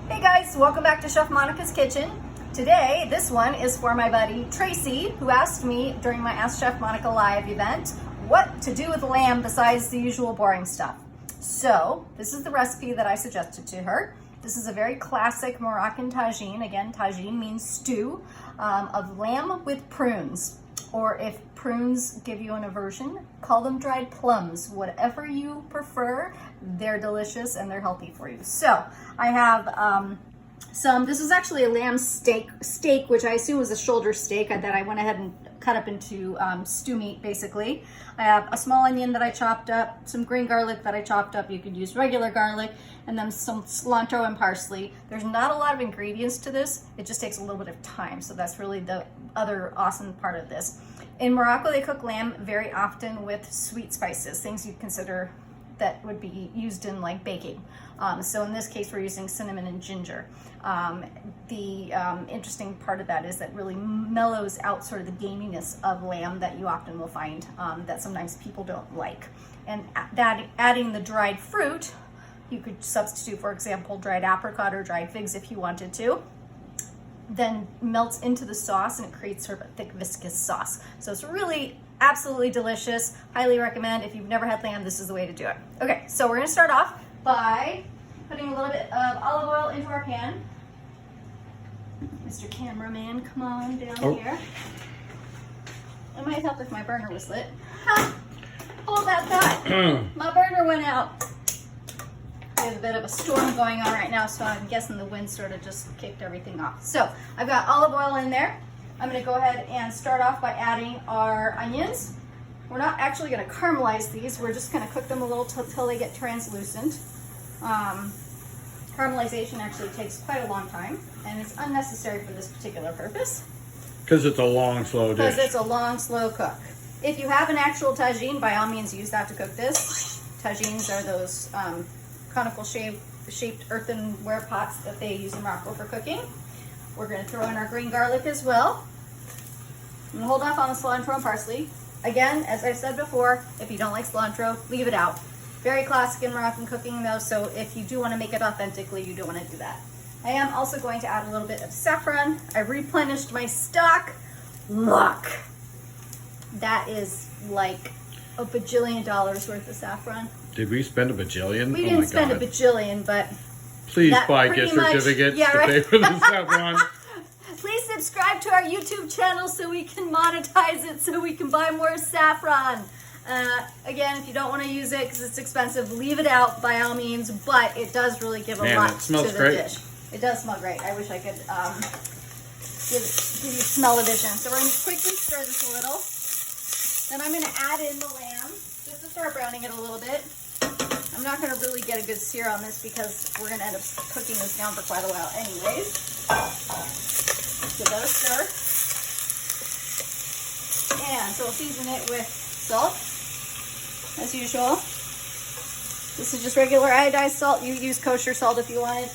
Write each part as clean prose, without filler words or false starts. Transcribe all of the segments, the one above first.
Hey guys, welcome back to Chef Monica's Kitchen. Today, this one is for my buddy Tracy, who asked me during my Ask Chef Monica Live event what to do with lamb besides the usual boring stuff. So, this is the recipe that I suggested to her. This is a very classic Moroccan tagine. Again, tagine means stew of lamb with prunes. Or if prunes give you an aversion, call them dried plums. Whatever you prefer, they're delicious and they're healthy for you. So I have this is actually a lamb steak, which I assume was a shoulder steak that I went ahead and cut up into stew meat, basically. I have a small onion that I chopped up, some green garlic that I chopped up. You could use regular garlic, and then some cilantro and parsley. There's not a lot of ingredients to this. It just takes a little bit of time. So that's really the other awesome part of this. In Morocco, they cook lamb very often with sweet spices, things you'd consider that would be used in like baking. So in this case, we're using cinnamon and ginger. The interesting part of that is that really mellows out sort of the gaminess of lamb that you often will find that sometimes people don't like. And adding the dried fruit, you could substitute, for example, dried apricot or dried figs if you wanted to, then melts into the sauce and it creates sort of a thick viscous sauce. So it's really absolutely delicious. Highly recommend. If you've never had lamb, this is the way to do it. Okay, so we're gonna start off by putting a little bit of olive oil into our pan. Mr. Cameraman, come on down here. It might help if my burner was lit. Ha! Hold that thought. My burner went out. There's a bit of a storm going on right now, so I'm guessing the wind sort of just kicked everything off. So I've got olive oil in there. I'm going to go ahead and start off by adding our onions. We're not actually going to caramelize these. We're just going to cook them a little till they get translucent. Caramelization actually takes quite a long time, and it's unnecessary for this particular purpose. Because it's a long, slow dish. Because it's a long, slow cook. If you have an actual tagine, by all means use that to cook this. Tagines are those conical shaped earthenware pots that they use in Morocco for cooking. We're going to throw in our green garlic as well. And hold off on the cilantro and parsley. Again, as I've said before, if you don't like cilantro, leave it out. Very classic in Moroccan cooking though, so if you do want to make it authentically, you do want to do that. I am also going to add a little bit of saffron. I replenished my stock. Look! That is like a bajillion dollars worth of saffron. Did we spend a bajillion? We didn't spend a bajillion, but please buy gift certificates to pay for the saffron. Please subscribe to our YouTube channel so we can monetize it, so we can buy more saffron. Again, if you don't want to use it because it's expensive, leave it out by all means, but it does really give a lot to the dish. It does smell great. I wish I could give you smell-o-vision. So we're going to quickly stir this a little. Then I'm going to add in the lamb just to start browning it a little bit. I'm not going to really get a good sear on this because we're going to end up cooking this down for quite a while anyways. Give that a stir. And so we'll season it with salt, as usual. This is just regular iodized salt. You use kosher salt if you wanted.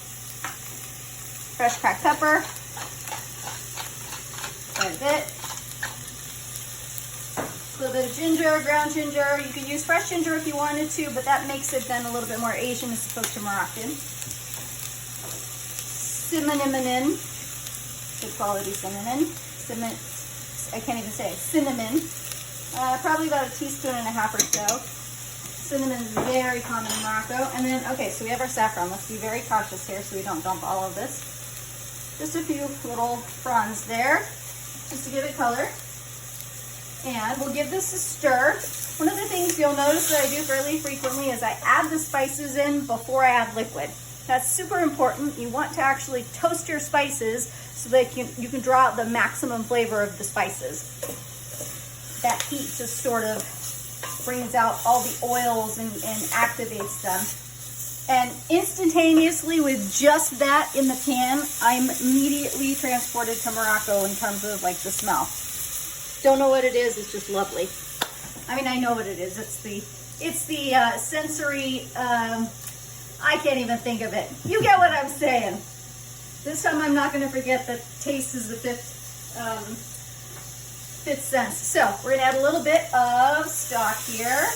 Fresh cracked pepper. Quite a bit. A little bit of ginger, ground ginger. You could use fresh ginger if you wanted to, but that makes it then a little bit more Asian as opposed to Moroccan. Cinnamon, good quality cinnamon. I can't even say it. Cinnamon. Probably about a teaspoon and a half or so. Cinnamon is very common in Morocco. And then, okay, so we have our saffron. Let's be very cautious here so we don't dump all of this. Just a few little fronds there, just to give it color. And we'll give this a stir. One of the things you'll notice that I do fairly frequently is I add the spices in before I add liquid. That's super important. You want to actually toast your spices so that you can draw out the maximum flavor of the spices. That heat just sort of brings out all the oils and activates them. And instantaneously, with just that in the pan, I'm immediately transported to Morocco in terms of like the smell. Don't know what it is, it's just lovely. I mean, I know what it is. It's the sensory, I can't even think of it. You get what I'm saying. This time I'm not going to forget that taste is the fifth sense. So we're going to add a little bit of stock here.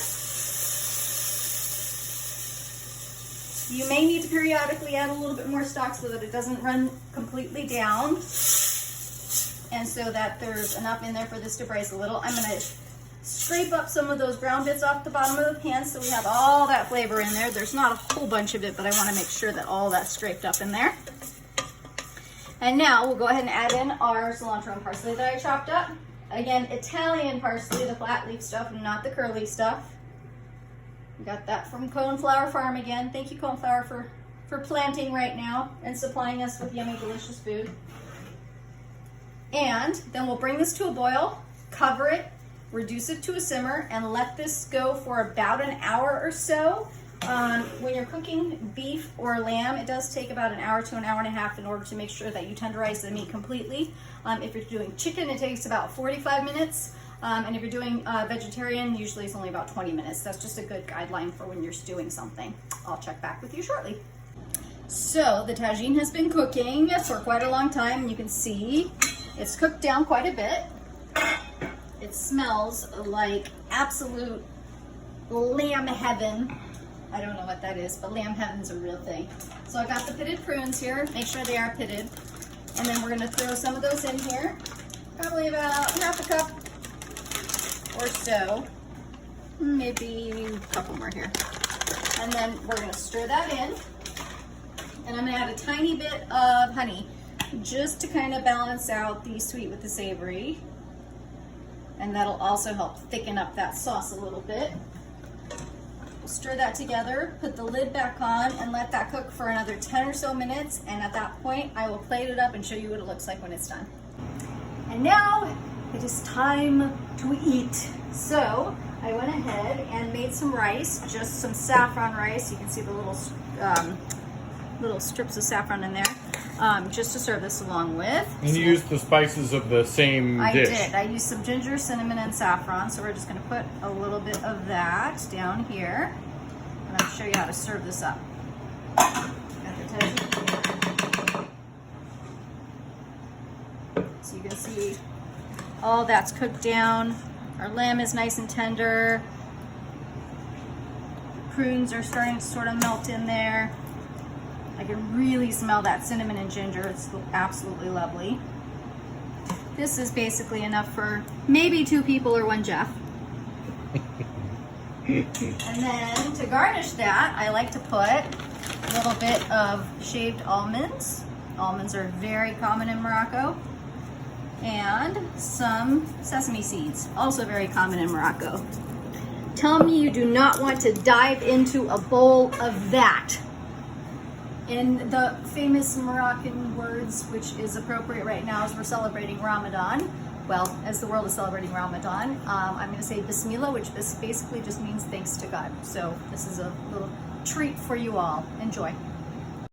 You may need to periodically add a little bit more stock so that it doesn't run completely down, and so that there's enough in there for this to braise a little. I'm gonna scrape up some of those brown bits off the bottom of the pan so we have all that flavor in there. There's not a whole bunch of it, but I wanna make sure that all that's scraped up in there. And now we'll go ahead and add in our cilantro and parsley that I chopped up. Again, Italian parsley, the flat leaf stuff, and not the curly stuff. We got that from Coneflower Farm again. Thank you, Coneflower, for planting right now and supplying us with yummy, delicious food. And then we'll bring this to a boil, cover it, reduce it to a simmer, and let this go for about an hour or so. When you're cooking beef or lamb, it does take about an hour to an hour and a half in order to make sure that you tenderize the meat completely. If you're doing chicken, it takes about 45 minutes. And if you're doing vegetarian, usually it's only about 20 minutes. That's just a good guideline for when you're stewing something. I'll check back with you shortly. So the tagine has been cooking for quite a long time, and you can see it's cooked down quite a bit. It smells like absolute lamb heaven. I don't know what that is, but lamb heaven's a real thing. So I got the pitted prunes here. Make sure they are pitted. And then we're gonna throw some of those in here. Probably about half a cup or so. Maybe a couple more here. And then we're gonna stir that in. And I'm gonna add a tiny bit of honey just to kind of balance out the sweet with the savory. And that'll also help thicken up that sauce a little bit. Stir that together, put the lid back on, and let that cook for another 10 or so minutes. And at that point, I will plate it up and show you what it looks like when it's done. And now it is time to eat. So I went ahead and made some rice, just some saffron rice. You can see the little strips of saffron in there, just to serve this along with. And you used the spices of the same dish. I did. I used some ginger, cinnamon, and saffron. So we're just going to put a little bit of that down here. And I'll show you how to serve this up. Got the tagine. So you can see all that's cooked down. Our lamb is nice and tender. The prunes are starting to sort of melt in there. I can really smell that cinnamon and ginger. It's absolutely lovely. This is basically enough for maybe 2 people or 1 Jeff. And then to garnish that, I like to put a little bit of shaved almonds. Almonds are very common in Morocco. And some sesame seeds, also very common in Morocco. Tell me you do not want to dive into a bowl of that. In the famous Moroccan words, which is appropriate right now as we're celebrating Ramadan, well, as the world is celebrating Ramadan, I'm going to say Bismillah, which basically just means thanks to God. So this is a little treat for you all. Enjoy.